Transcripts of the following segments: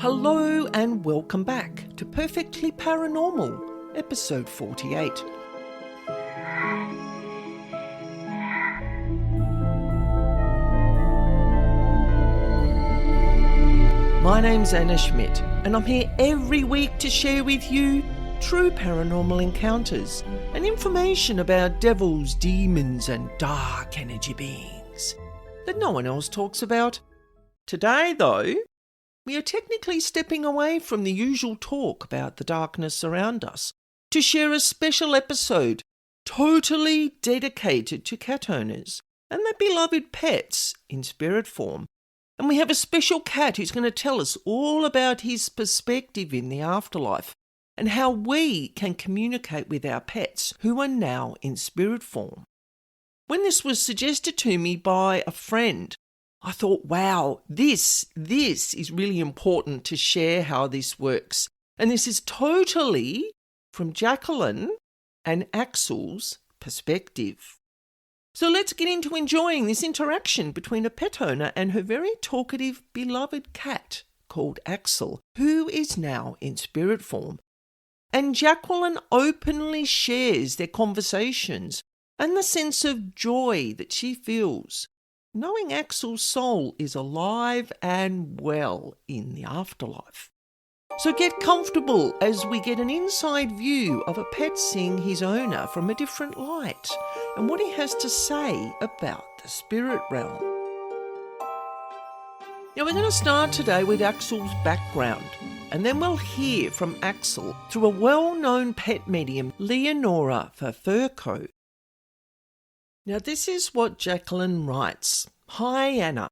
Hello and welcome back to Perfectly Paranormal, episode 48. My name's Annaschmidt, and I'm here every week to share with you true paranormal encounters and information about devils, demons and dark energy beings that no one else talks about. Today, though, we are technically stepping away from the usual talk about the darkness around us to share a special episode totally dedicated to cat owners and their beloved pets in spirit form. And we have a special cat who's going to tell us all about his perspective in the afterlife and how we can communicate with our pets who are now in spirit form. When this was suggested to me by a friend, I thought, wow, this is really important to share how this works. And this is totally from Jacqueline and Axel's perspective. So let's get into enjoying this interaction between a pet owner and her very talkative, beloved cat called Axel, who is now in spirit form. And Jacqueline openly shares their conversations and the sense of joy that she feels, knowing Axel's soul is alive and well in the afterlife. So get comfortable as we get an inside view of a pet seeing his owner from a different light and what he has to say about the spirit realm. Now we're going to start today with Axel's background, and then we'll hear from Axel through a well-known pet medium, LEONORE FAFERKO. Now this is what Jacqueline writes. Hi Anna.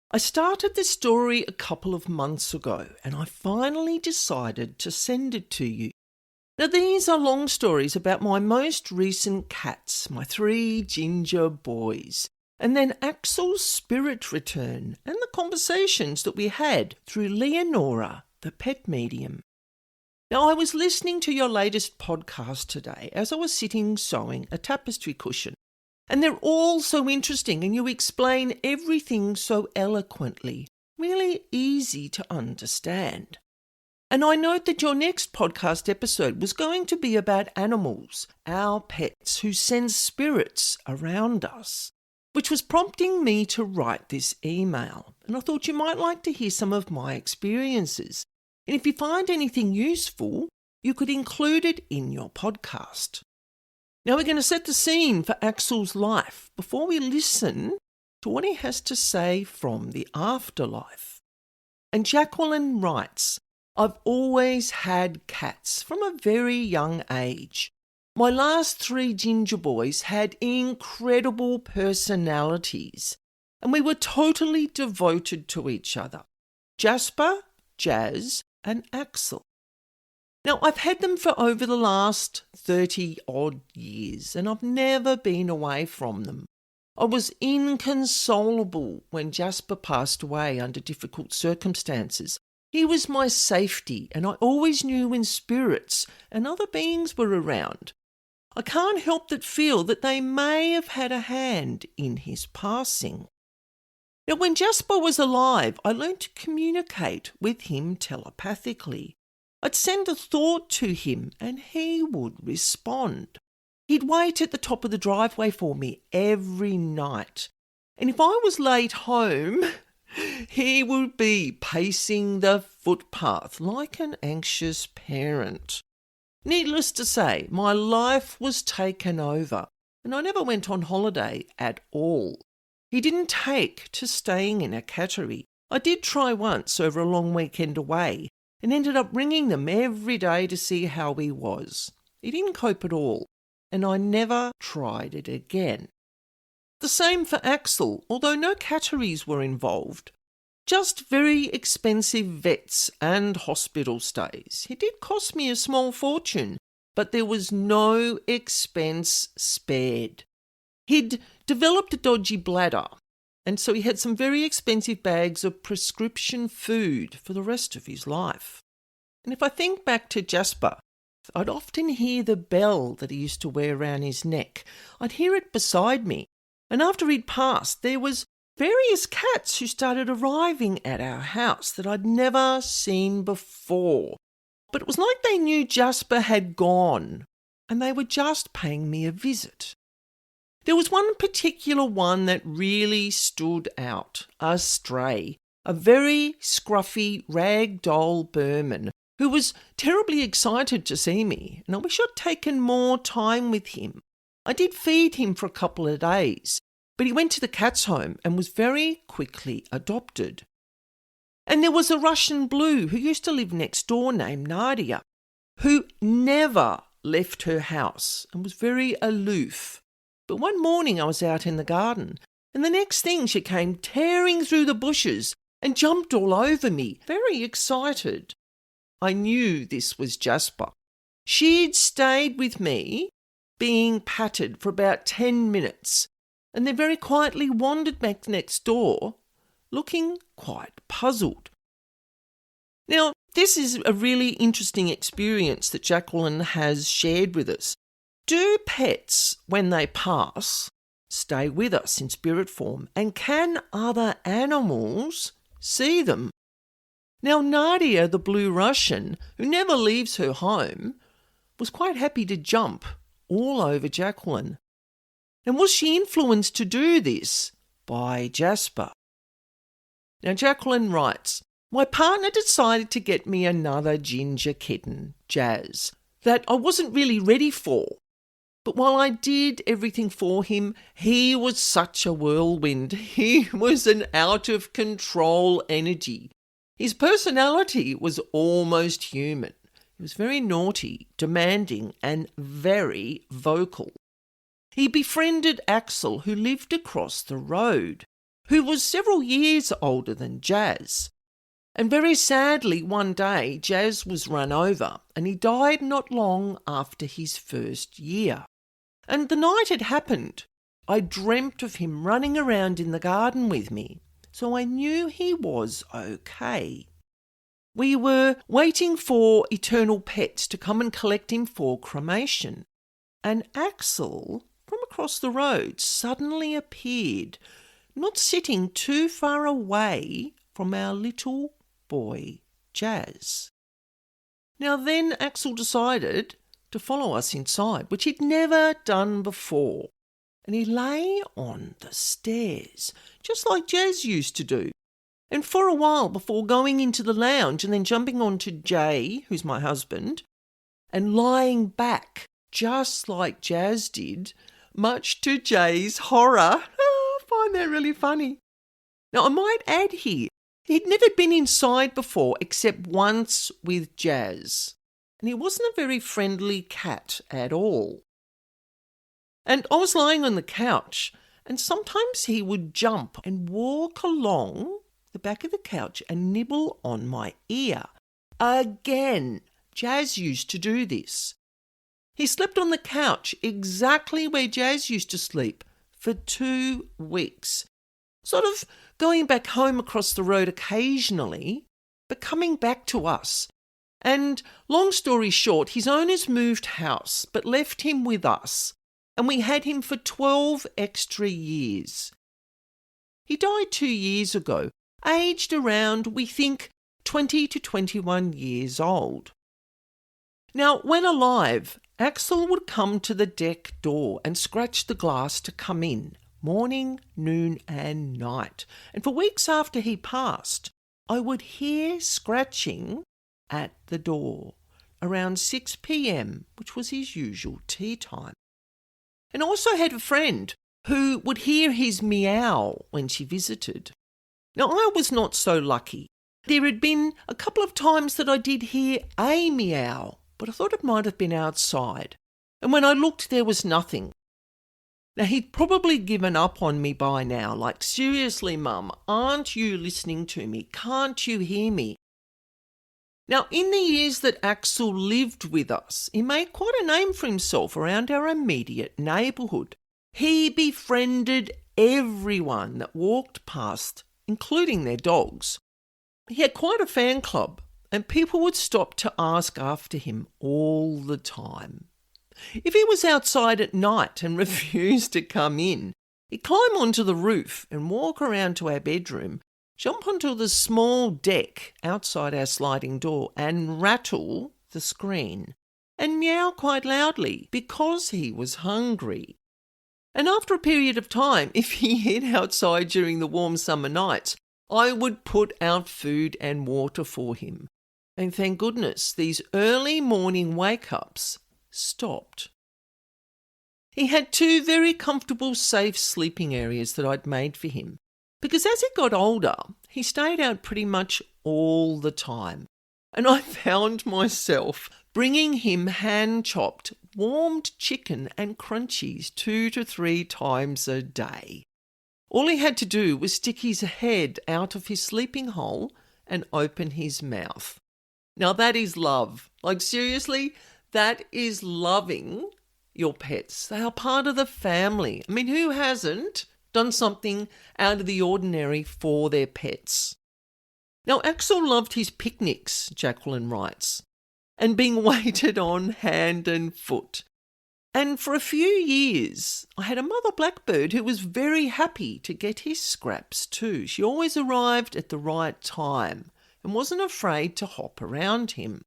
I started this story a couple of months ago and I finally decided to send it to you. Now these are long stories about my most recent cats, my 3 ginger boys, and then Axel's spirit return and the conversations that we had through LEONORE, the pet medium. Now I was listening to your latest podcast today as I was sitting sewing a tapestry cushion. And they're all so interesting and you explain everything so eloquently, really easy to understand. And I note that your next podcast episode was going to be about animals, our pets who sense spirits around us, which was prompting me to write this email. And I thought you might like to hear some of my experiences. And if you find anything useful, you could include it in your podcast. Now we're going to set the scene for Axel's life before we listen to what he has to say from the afterlife. And Jacqueline writes, I've always had cats from a very young age. My last 3 ginger boys had incredible personalities and we were totally devoted to each other. Jasper, Jazz and Axel. Now, I've had them for over the last 30-odd years, and I've never been away from them. I was inconsolable when Jasper passed away under difficult circumstances. He was my safety, and I always knew when spirits and other beings were around. I can't help but feel that they may have had a hand in his passing. Now, when Jasper was alive, I learned to communicate with him telepathically. I'd send a thought to him and he would respond. He'd wait at the top of the driveway for me every night. And if I was late home, he would be pacing the footpath like an anxious parent. Needless to say, my life was taken over and I never went on holiday at all. He didn't take to staying in a cattery. I did try once over a long weekend away, and ended up ringing them every day to see how he was. He didn't cope at all, and I never tried it again. The same for Axel, although no catteries were involved. Just very expensive vets and hospital stays. He did cost me a small fortune, but there was no expense spared. He'd developed a dodgy bladder, and so he had some very expensive bags of prescription food for the rest of his life. And if I think back to Jasper, I'd often hear the bell that he used to wear around his neck. I'd hear it beside me. And after he'd passed, there was various cats who started arriving at our house that I'd never seen before. But it was like they knew Jasper had gone and they were just paying me a visit. There was one particular one that really stood out, a stray, a very scruffy ragdoll Burman who was terribly excited to see me, and I wish I'd taken more time with him. I did feed him for a couple of days, but he went to the cat's home and was very quickly adopted. And there was a Russian blue who used to live next door named Nadia, who never left her house and was very aloof. But one morning I was out in the garden, and the next thing she came tearing through the bushes and jumped all over me, very excited. I knew this was Jasper. She'd stayed with me, being patted for about 10 minutes, and then very quietly wandered back next door, looking quite puzzled. Now, this is a really interesting experience that Jacqueline has shared with us. Do pets, when they pass, stay with us in spirit form, and can other animals see them? Now, Nadia, the blue Russian, who never leaves her home, was quite happy to jump all over Jacqueline. And was she influenced to do this by Jasper? Now, Jacqueline writes, my partner decided to get me another ginger kitten, Jazz, that I wasn't really ready for. But while I did everything for him, he was such a whirlwind. He was an out-of-control energy. His personality was almost human. He was very naughty, demanding, and very vocal. He befriended Axel, who lived across the road, who was several years older than Jazz. And very sadly, one day, Jazz was run over, and he died not long after his first year. And the night it happened, I dreamt of him running around in the garden with me, so I knew he was okay. We were waiting for Eternal Pets to come and collect him for cremation, and Axel, from across the road, suddenly appeared, not sitting too far away from our little boy, Jazz. Now then Axel decided to follow us inside, which he'd never done before, and he lay on the stairs, just like Jazz used to do, and for a while before going into the lounge and then jumping onto Jay, who's my husband, and lying back, just like Jazz did, much to Jay's horror. Oh, I find that really funny. Now, I might add here, he'd never been inside before except once with Jazz, and he wasn't a very friendly cat at all. And I was lying on the couch, and sometimes he would jump and walk along the back of the couch and nibble on my ear. Again, Jazz used to do this. He slept on the couch exactly where Jazz used to sleep for 2 weeks, sort of going back home across the road occasionally, but coming back to us. And long story short, his owners moved house but left him with us, and we had him for 12 extra years. He died 2 years ago, aged around, we think, 20 to 21 years old. Now, when alive, Axel would come to the deck door and scratch the glass to come in, morning, noon and night. And for weeks after he passed, I would hear scratching at the door around 6 p.m, which was his usual tea time. And I also had a friend who would hear his meow when she visited. Now, I was not so lucky. There had been a couple of times that I did hear a meow, but I thought it might have been outside. And when I looked, there was nothing. Now, he'd probably given up on me by now, like, seriously, Mum, aren't you listening to me? Can't you hear me? Now, in the years that Axel lived with us, he made quite a name for himself around our immediate neighbourhood. He befriended everyone that walked past, including their dogs. He had quite a fan club, and people would stop to ask after him all the time. If he was outside at night and refused to come in, He'd climb onto the roof and walk around to our bedroom, jump onto the small deck outside our sliding door and rattle the screen and meow quite loudly because he was hungry. And after a period of time, if he hid outside during the warm summer nights, I would put out food and water for him. And thank goodness these early morning wake-ups stopped. He had 2 very comfortable, safe sleeping areas that I'd made for him, because as he got older, he stayed out pretty much all the time. And I found myself bringing him hand-chopped, warmed chicken and crunchies 2 to 3 times a day. All he had to do was stick his head out of his sleeping hole and open his mouth. Now that is love. Like seriously, that is loving your pets. They are part of the family. I mean, who hasn't done something out of the ordinary for their pets? Now, Axel loved his picnics, Jacqueline writes, and being waited on hand and foot. And for a few years, I had a mother blackbird who was very happy to get his scraps too. She always arrived at the right time and wasn't afraid to hop around him.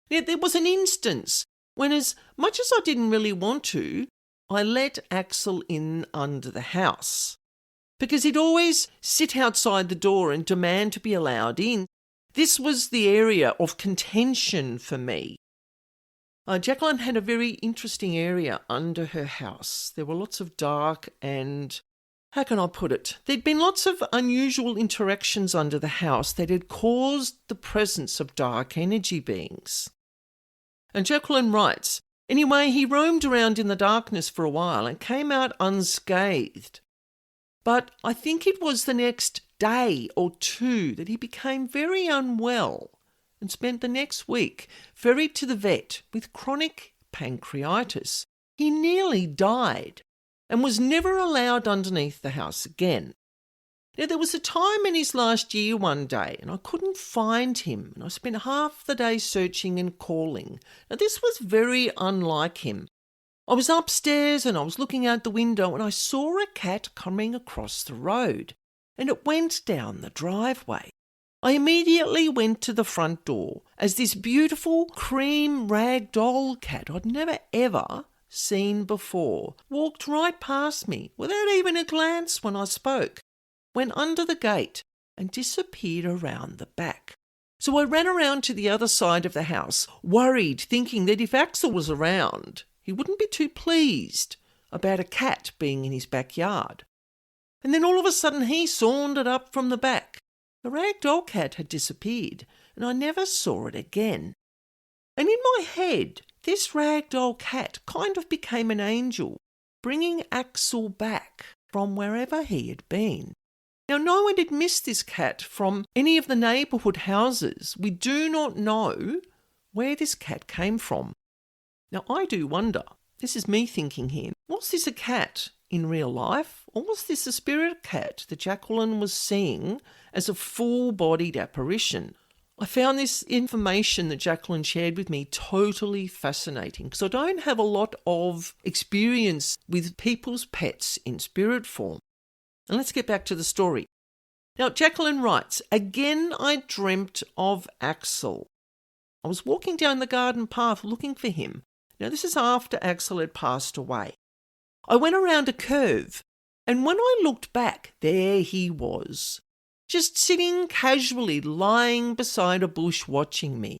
Yet there was an instance when, as much as I didn't really want to, I let Axel in under the house, because he'd always sit outside the door and demand to be allowed in. This was the area of contention for me. Jacqueline had a very interesting area under her house. There were lots of dark and, how can I put it? There'd been lots of unusual interactions under the house that had caused the presence of dark energy beings. And Jacqueline writes, anyway, he roamed around in the darkness for a while and came out unscathed. But I think it was the next day or 2 that he became very unwell and spent the next week ferried to the vet with chronic pancreatitis. He nearly died and was never allowed underneath the house again. Now, there was a time in his last year one day and I couldn't find him, and I spent half the day searching and calling. Now, this was very unlike him. I was upstairs and I was looking out the window and I saw a cat coming across the road, and it went down the driveway. I immediately went to the front door as this beautiful cream ragdoll cat I'd never ever seen before walked right past me without even a glance when I spoke, went under the gate and disappeared around the back. So I ran around to the other side of the house, worried, thinking that if Axel was around, he wouldn't be too pleased about a cat being in his backyard. And then all of a sudden he sauntered up from the back. The ragdoll cat had disappeared, and I never saw it again. And in my head, this ragdoll cat kind of became an angel, bringing Axel back from wherever he had been. Now, no one had missed this cat from any of the neighbourhood houses. We do not know where this cat came from. Now, I do wonder, this is me thinking here, was this a cat in real life, or was this a spirit cat that Jacqueline was seeing as a full-bodied apparition? I found this information that Jacqueline shared with me totally fascinating, because I don't have a lot of experience with people's pets in spirit form. And let's get back to the story. Now, Jacqueline writes, again I dreamt of Axel. I was walking down the garden path looking for him. Now, this is after Axel had passed away. I went around a curve, and when I looked back, there he was, just sitting casually, lying beside a bush watching me.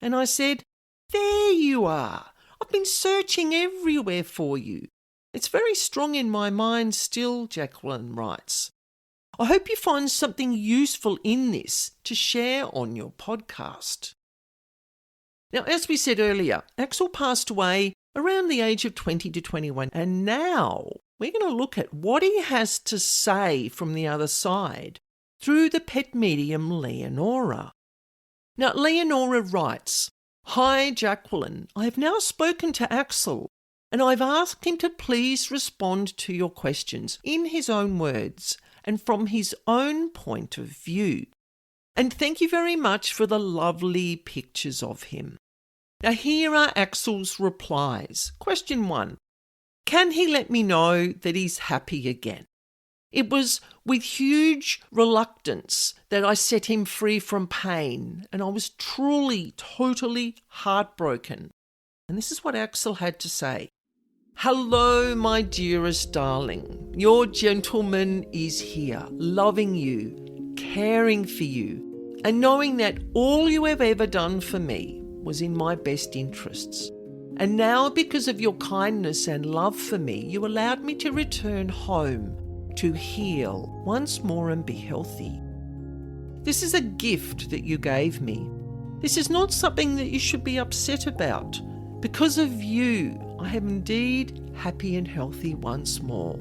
And I said, there you are. I've been searching everywhere for you. It's very strong in my mind still, Jacqueline writes. I hope you find something useful in this to share on your podcast. Now, as we said earlier, Axel passed away around the age of 20 to 21, and now we're going to look at what he has to say from the other side through the pet medium LEONORE. Now, LEONORE writes, Hi, Jacqueline. I have now spoken to Axel, and I've asked him to please respond to your questions in his own words and from his own point of view. And thank you very much for the lovely pictures of him. Now, here are Axel's replies. Question 1. Can he let me know that he's happy again? It was with huge reluctance that I set him free from pain, and I was truly, totally heartbroken. And this is what Axel had to say. Hello, my dearest darling. Your gentleman is here, loving you, caring for you, and knowing that all you have ever done for me was in my best interests. And now, because of your kindness and love for me, you allowed me to return home to heal once more and be healthy. This is a gift that you gave me. This is not something that you should be upset about. Because of you, I am indeed happy and healthy once more.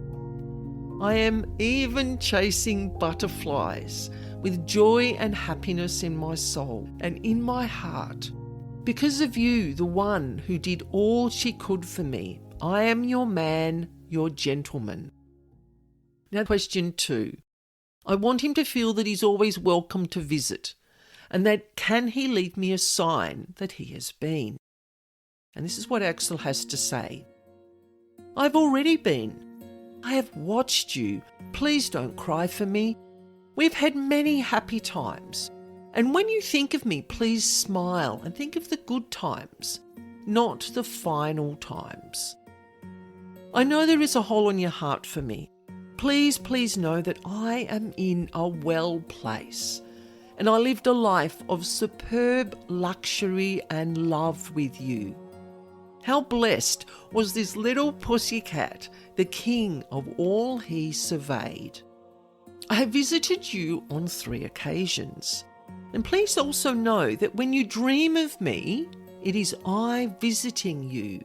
I am even chasing butterflies with joy and happiness in my soul and in my heart. Because of you, the one who did all she could for me, I am your man, your gentleman. Now, question 2. I want him to feel that he's always welcome to visit, and that can he leave me a sign that he has been? And this is what Axel has to say. I've already been. I have watched you. Please don't cry for me. We've had many happy times. And when you think of me, please smile and think of the good times, not the final times. I know there is a hole in your heart for me. Please, please know that I am in a well place, and I lived a life of superb luxury and love with you. How blessed was this little pussycat, the king of all he surveyed. I have visited you on 3 occasions. And please also know that when you dream of me, it is I visiting you.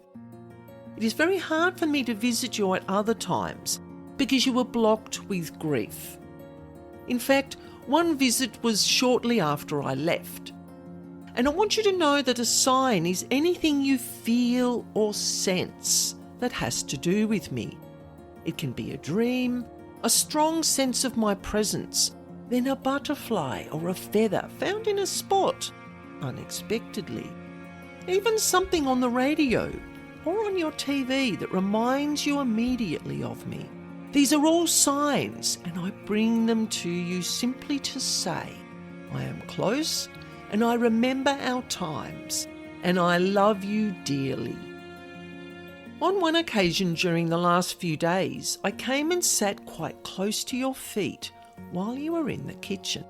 It is very hard for me to visit you at other times because you were blocked with grief. In fact, one visit was shortly after I left. And I want you to know that a sign is anything you feel or sense that has to do with me. It can be a dream, a strong sense of my presence, then a butterfly or a feather found in a spot unexpectedly. Even something on the radio or on your TV that reminds you immediately of me. These are all signs, and I bring them to you simply to say, I am close and I remember our times and I love you dearly. On one occasion during the last few days, I came and sat quite close to your feet while you were in the kitchen.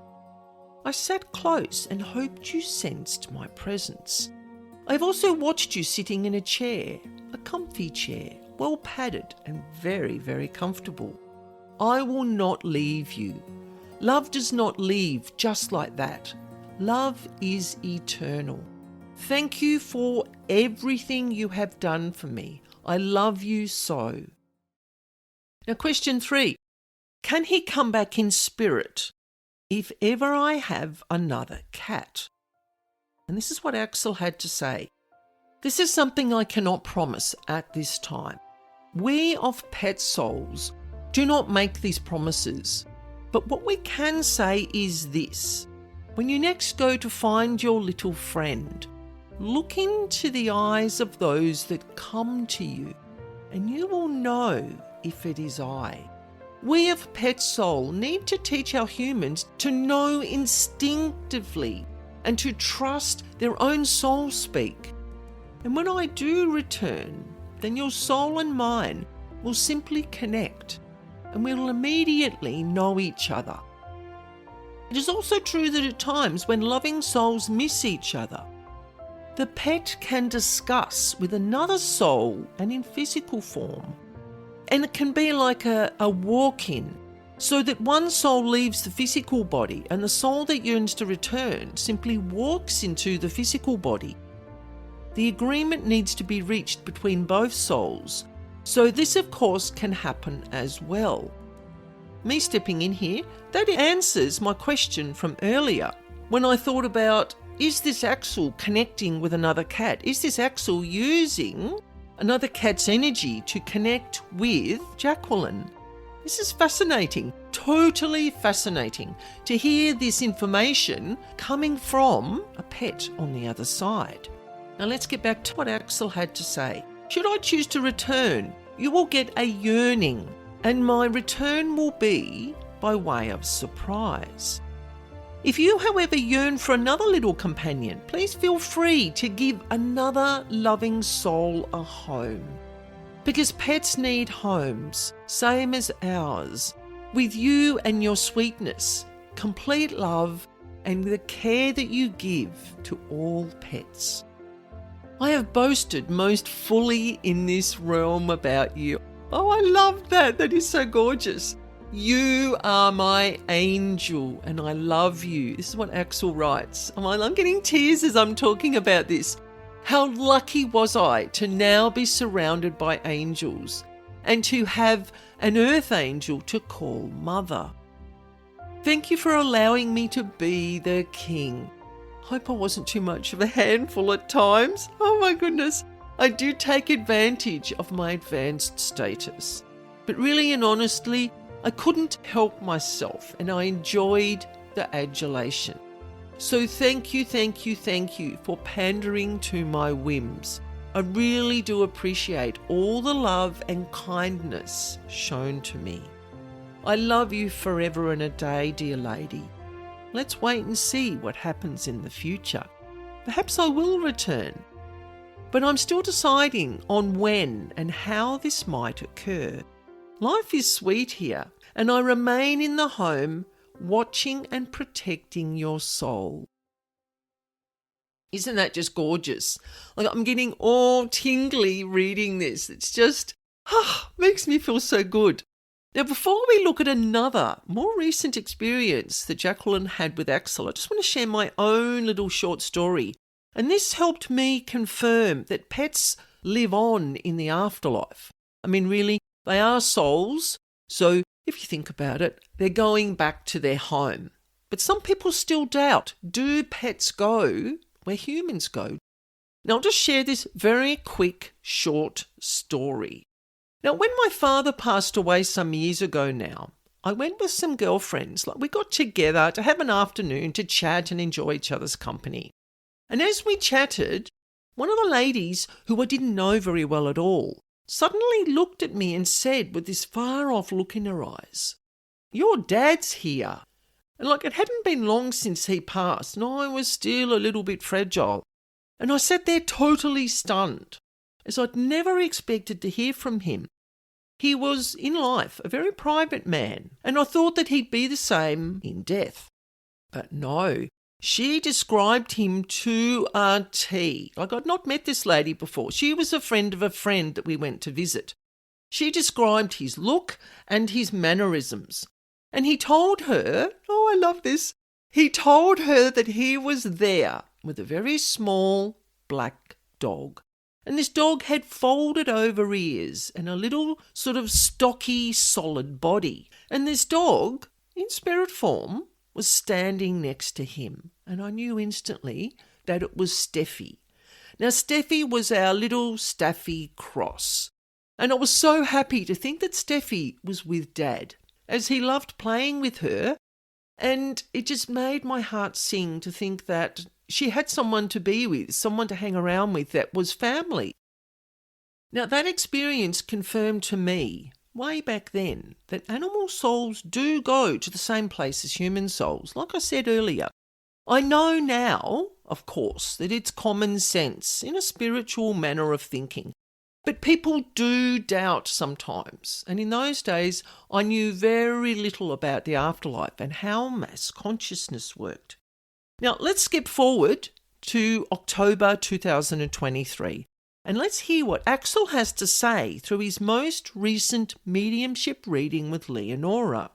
I sat close and hoped you sensed my presence. I've also watched you sitting in a chair, a comfy chair, well padded and very, very comfortable. I will not leave you. Love does not leave just like that. Love is eternal. Thank you for everything you have done for me. I love you so. Now, question 3. Can he come back in spirit if ever I have another cat? And this is what Axel had to say. This is something I cannot promise at this time. We of pet souls do not make these promises. But what we can say is this. When you next go to find your little friend, look into the eyes of those that come to you, and you will know if it is I. We of pet soul need to teach our humans to know instinctively and to trust their own soul speak. And when I do return, then your soul and mine will simply connect and we'll immediately know each other. It is also true that at times when loving souls miss each other, the pet can discuss with another soul and in physical form. And it can be like a walk-in, so that one soul leaves the physical body and the soul that yearns to return simply walks into the physical body. The agreement needs to be reached between both souls, so this of course can happen as well. Me stepping in here, that answers my question from earlier when I thought about, is this Axel connecting with another cat? Is this Axel using another cat's energy to connect with Jacqueline? This is fascinating, totally fascinating to hear this information coming from a pet on the other side. Now let's get back to what Axel had to say. Should I choose to return, you will get a yearning, and my return will be by way of surprise. If you, however, yearn for another little companion, please feel free to give another loving soul a home. Because pets need homes, same as ours, with you and your sweetness, complete love, and the care that you give to all pets. I have boasted most fully in this realm about you. Oh, I love that. That is so gorgeous. You are my angel and I love you. This is what Axel writes. I'm getting tears as I'm talking about this. How lucky was I to now be surrounded by angels and to have an earth angel to call mother. Thank you for allowing me to be the king. Hope I wasn't too much of a handful at times. Oh my goodness. I do take advantage of my advanced status. But really and honestly, I couldn't help myself and I enjoyed the adulation. So thank you for pandering to my whims. I really do appreciate all the love and kindness shown to me. I love you forever and a day, dear lady. Let's wait and see what happens in the future. Perhaps I will return. But I'm still deciding on when and how this might occur. Life is sweet here, and I remain in the home, watching and protecting your soul. Isn't that just gorgeous? Like, I'm getting all tingly reading this. It's just, makes me feel so good. Now, before we look at another, more recent experience that Jacqueline had with Axel, I just want to share my own little short story. And this helped me confirm that pets live on in the afterlife. I mean, really, they are souls. So if you think about it, they're going back to their home. But some people still doubt, do pets go where humans go? Now, I'll just share this very quick, short story. Now, when my father passed away some years ago now, I went with some girlfriends. We got together to have an afternoon to chat and enjoy each other's company. And as we chatted, one of the ladies, who I didn't know very well at all, suddenly looked at me and said with this far-off look in her eyes, "Your dad's here." And it hadn't been long since he passed, and I was still a little bit fragile. And I sat there totally stunned, as I'd never expected to hear from him. He was, in life, a very private man, and I thought that he'd be the same in death. But no, she described him to a T. I'd not met this lady before. She was a friend of a friend that we went to visit. She described his look and his mannerisms. And he told her, I love this, he told her that he was there with a very small black dog. And this dog had folded over ears and a little sort of stocky, solid body. And this dog, in spirit form, was standing next to him. And I knew instantly that it was Steffi. Now, Steffi was our little Staffy cross. And I was so happy to think that Steffi was with Dad, as he loved playing with her. And it just made my heart sing to think that she had someone to be with, someone to hang around with that was family. Now, that experience confirmed to me, way back then, that animal souls do go to the same place as human souls, like I said earlier. I know now, of course, that it's common sense in a spiritual manner of thinking. But people do doubt sometimes. And in those days, I knew very little about the afterlife and how mass consciousness worked. Now, let's skip forward to October 2023. And let's hear what Axel has to say through his most recent mediumship reading with Leonore.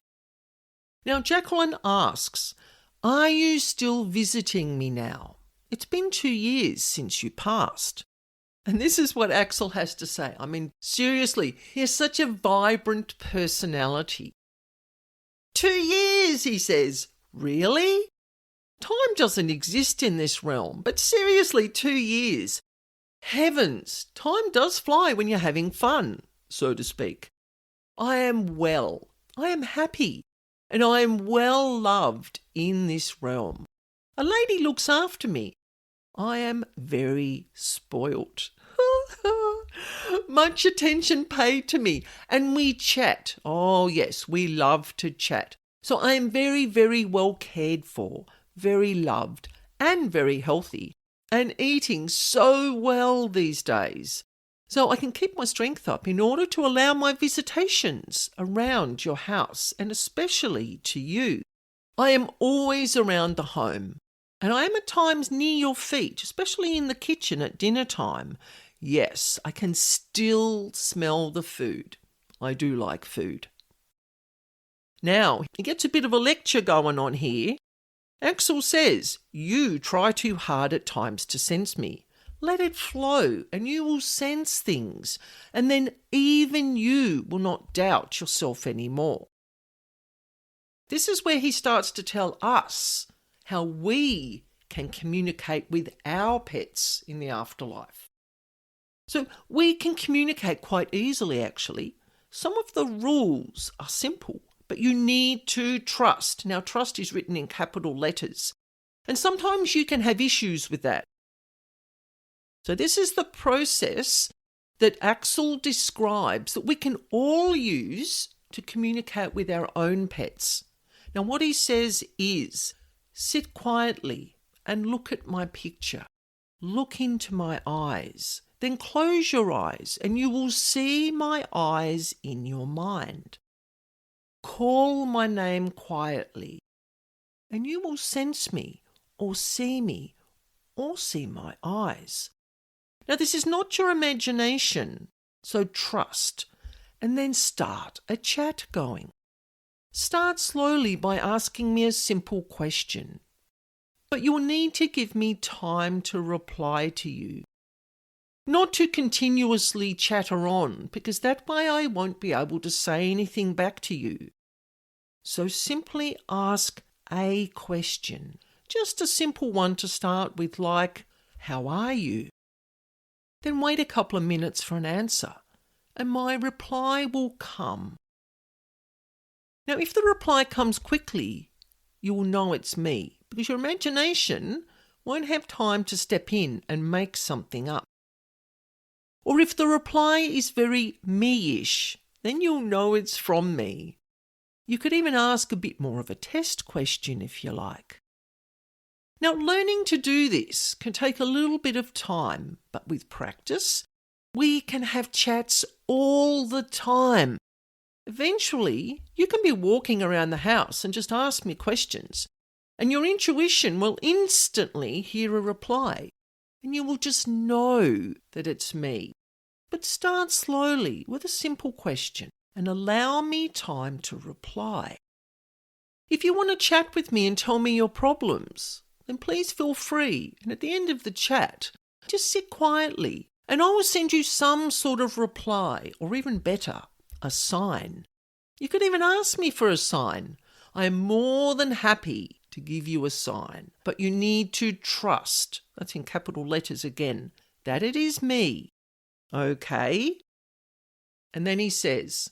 Now, Jacqueline asks, "Are you still visiting me now? It's been 2 years since you passed." And this is what Axel has to say. I mean, seriously, he has such a vibrant personality. 2 years, he says. Really? Time doesn't exist in this realm, but seriously, 2 years. Heavens, time does fly when you're having fun, so to speak. I am well, I am happy, and I am well loved in this realm. A lady looks after me. I am very spoilt. Much attention paid to me, and we chat. Oh, yes, we love to chat. So I am very, very well cared for, very loved, and very healthy, and eating so well these days. So I can keep my strength up in order to allow my visitations around your house, and especially to you. I am always around the home, and I am at times near your feet, especially in the kitchen at dinner time. Yes, I can still smell the food. I do like food. Now, he gets a bit of a lecture going on here. Axel says, you try too hard at times to sense me. Let it flow and you will sense things, and then even you will not doubt yourself anymore. This is where he starts to tell us how we can communicate with our pets in the afterlife. So we can communicate quite easily, actually. Some of the rules are simple, but you need to trust. Now, trust is written in capital letters, and sometimes you can have issues with that. So this is the process that Axel describes that we can all use to communicate with our own pets. Now, what he says is, sit quietly and look at my picture. Look into my eyes. Then close your eyes and you will see my eyes in your mind. Call my name quietly and you will sense me or see my eyes. Now, this is not your imagination, so trust and then start a chat going. Start slowly by asking me a simple question, but you will need to give me time to reply to you. Not to continuously chatter on, because that way I won't be able to say anything back to you. So simply ask a question, just a simple one to start with, like, how are you? Then wait a couple of minutes for an answer, and my reply will come. Now, if the reply comes quickly, you will know it's me, because your imagination won't have time to step in and make something up. Or if the reply is very me-ish, then you'll know it's from me. You could even ask a bit more of a test question if you like. Now, learning to do this can take a little bit of time, but with practice, we can have chats all the time. Eventually, you can be walking around the house and just ask me questions, and your intuition will instantly hear a reply, and you will just know that it's me. But start slowly with a simple question and allow me time to reply. If you want to chat with me and tell me your problems, then please feel free, and at the end of the chat, just sit quietly and I will send you some sort of reply, or even better, a sign. You could even ask me for a sign. I am more than happy to give you a sign, but you need to trust, that's in capital letters again, that it is me. Okay? And then he says,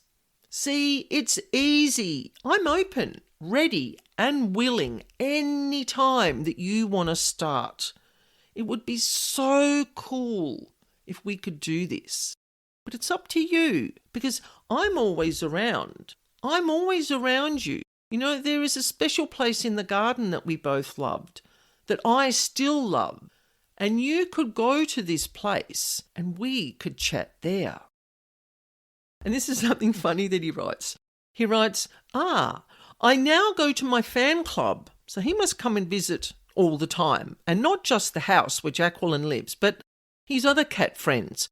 see, it's easy. I'm open, ready and willing any time that you want to start. It would be so cool if we could do this. But it's up to you, because I'm always around. I'm always around you. You know, there is a special place in the garden that we both loved, that I still love. And you could go to this place and we could chat there. And this is something funny that he writes. He writes, I now go to my fan club. So he must come and visit all the time. And not just the house where Jacqueline lives, but his other cat friends.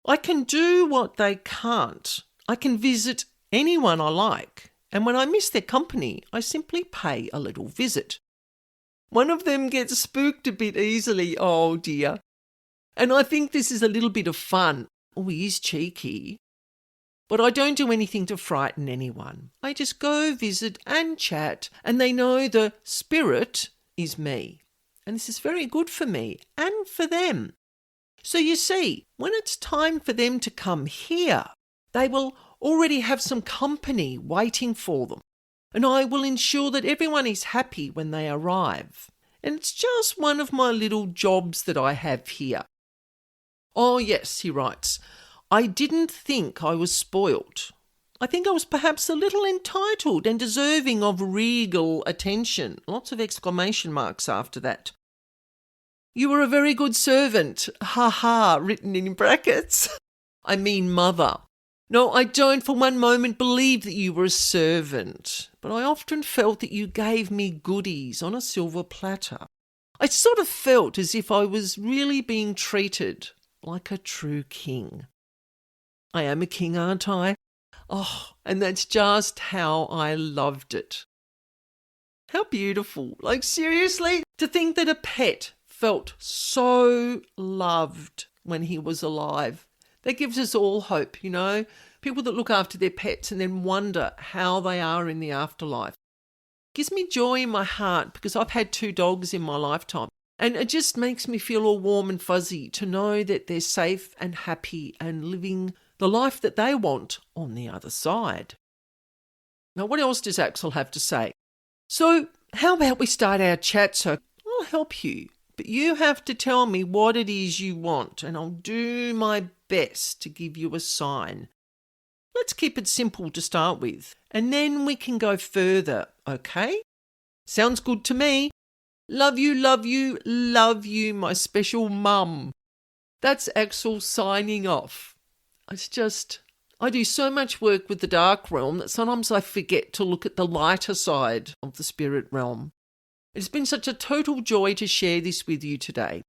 I can do what they can't. I can visit anyone I like. And when I miss their company, I simply pay a little visit. One of them gets spooked a bit easily, oh dear. And I think this is a little bit of fun. Oh, he is cheeky. But I don't do anything to frighten anyone. I just go visit and chat, and they know the spirit is me. And this is very good for me and for them. So you see, when it's time for them to come here, they will already have some company waiting for them. And I will ensure that everyone is happy when they arrive. And it's just one of my little jobs that I have here. Oh yes, he writes, I didn't think I was spoilt. I think I was perhaps a little entitled and deserving of regal attention. Lots of exclamation marks after that. You were a very good servant. Ha ha, written in brackets. I mean mother. No, I don't for one moment believe that you were a servant, but I often felt that you gave me goodies on a silver platter. I sort of felt as if I was really being treated like a true king. I am a king, aren't I? Oh, and that's just how I loved it. How beautiful. Like, seriously, to think that a pet felt so loved when he was alive. That gives us all hope, you know, people that look after their pets and then wonder how they are in the afterlife. It gives me joy in my heart because I've had 2 dogs in my lifetime, and it just makes me feel all warm and fuzzy to know that they're safe and happy and living the life that they want on the other side. Now, what else does Axel have to say? So, how about we start our chat? So, I'll help you, but you have to tell me what it is you want, and I'll do my best to give you a sign. Let's keep it simple to start with, and then we can go further, okay? Sounds good to me. Love you, love you, love you, my special mum. That's Axel signing off. I do so much work with the dark realm that sometimes I forget to look at the lighter side of the spirit realm. It's been such a total joy to share this with you today.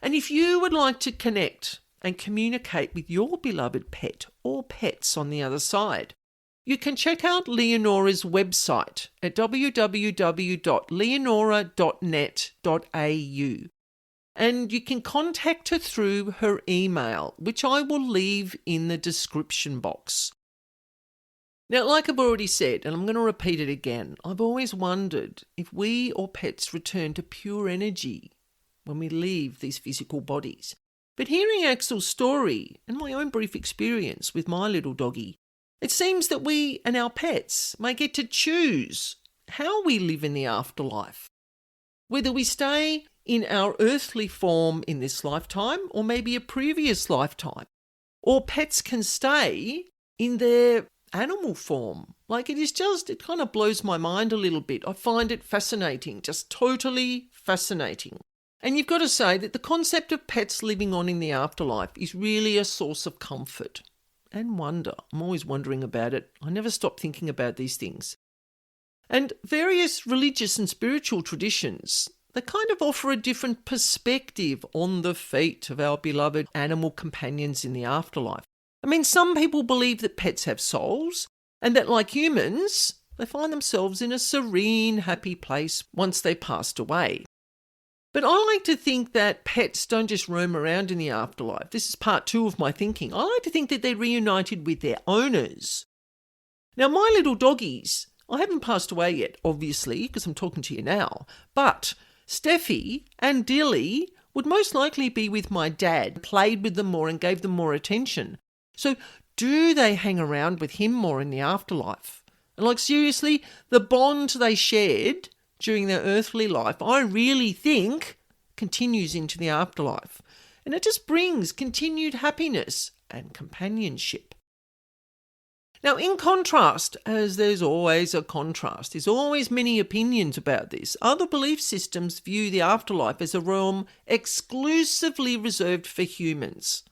And if you would like to connect and communicate with your beloved pet or pets on the other side, you can check out Leonore's website at www.leonore.net.au. And you can contact her through her email, which I will leave in the description box. Now, like I've already said, and I'm going to repeat it again, I've always wondered if we or pets return to pure energy when we leave these physical bodies. But hearing Axel's story and my own brief experience with my little doggy, it seems that we and our pets may get to choose how we live in the afterlife. Whether we stay in our earthly form in this lifetime or maybe a previous lifetime. Or pets can stay in their animal form. Like, it kind of blows my mind a little bit. I find it fascinating, just totally fascinating. And you've got to say that the concept of pets living on in the afterlife is really a source of comfort and wonder. I'm always wondering about it. I never stop thinking about these things. And various religious and spiritual traditions, they kind of offer a different perspective on the fate of our beloved animal companions in the afterlife. I mean, some people believe that pets have souls and that, like humans, they find themselves in a serene, happy place once they passed away. But I like to think that pets don't just roam around in the afterlife. This is part 2 of my thinking. I like to think that they're reunited with their owners. Now, my little doggies, I haven't passed away yet, obviously, because I'm talking to you now, but Steffi and Dilly would most likely be with my dad, played with them more and gave them more attention. So do they hang around with him more in the afterlife? And like, seriously, the bond they shared during their earthly life, I really think continues into the afterlife. And it just brings continued happiness and companionship. Now, in contrast, as there's always a contrast, there's always many opinions about this, other belief systems view the afterlife as a realm exclusively reserved for humans.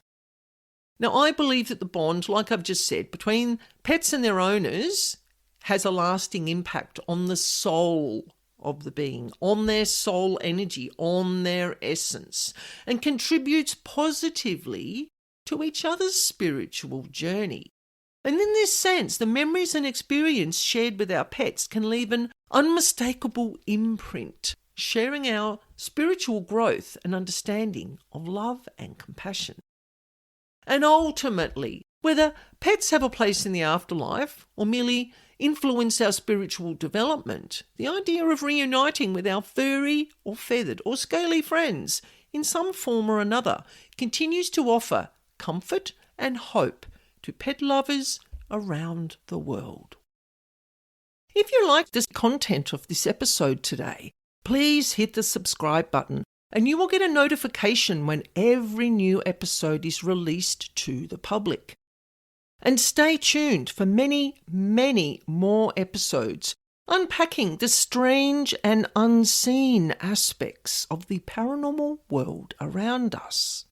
Now, I believe that the bond, like I've just said, between pets and their owners has a lasting impact on the soul of the being, on their soul energy, on their essence, and contributes positively to each other's spiritual journey. And in this sense, the memories and experience shared with our pets can leave an unmistakable imprint, sharing our spiritual growth and understanding of love and compassion. And ultimately, whether pets have a place in the afterlife or merely influence our spiritual development, the idea of reuniting with our furry or feathered or scaly friends in some form or another continues to offer comfort and hope to pet lovers around the world. If you like the content of this episode today, please hit the subscribe button and you will get a notification when every new episode is released to the public. And stay tuned for many, many more episodes unpacking the strange and unseen aspects of the paranormal world around us.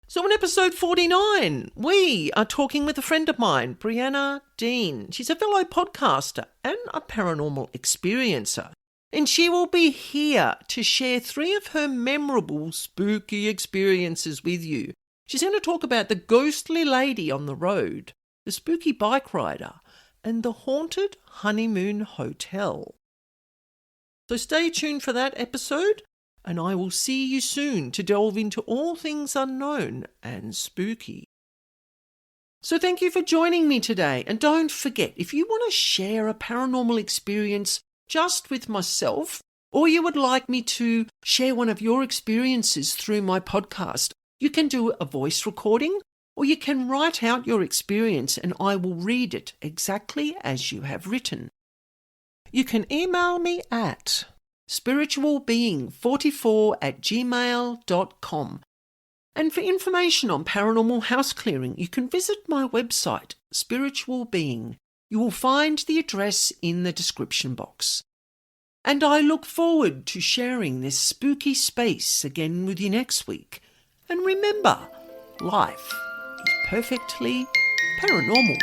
So in episode 49, we are talking with a friend of mine, Brianna Dean. She's a fellow podcaster and a paranormal experiencer, and she will be here to share 3 of her memorable spooky experiences with you. She's going to talk about the ghostly lady on the road, the spooky bike rider, and the haunted honeymoon hotel. So stay tuned for that episode, and I will see you soon to delve into all things unknown and spooky. So thank you for joining me today, and don't forget, if you want to share a paranormal experience just with myself, or you would like me to share one of your experiences through my podcast, you can do a voice recording, or you can write out your experience and I will read it exactly as you have written. You can email me at spiritualbeing44@gmail.com. And for information on paranormal house clearing, you can visit my website, Spiritual Being. You will find the address in the description box. And I look forward to sharing this spooky space again with you next week. And remember, life is perfectly paranormal.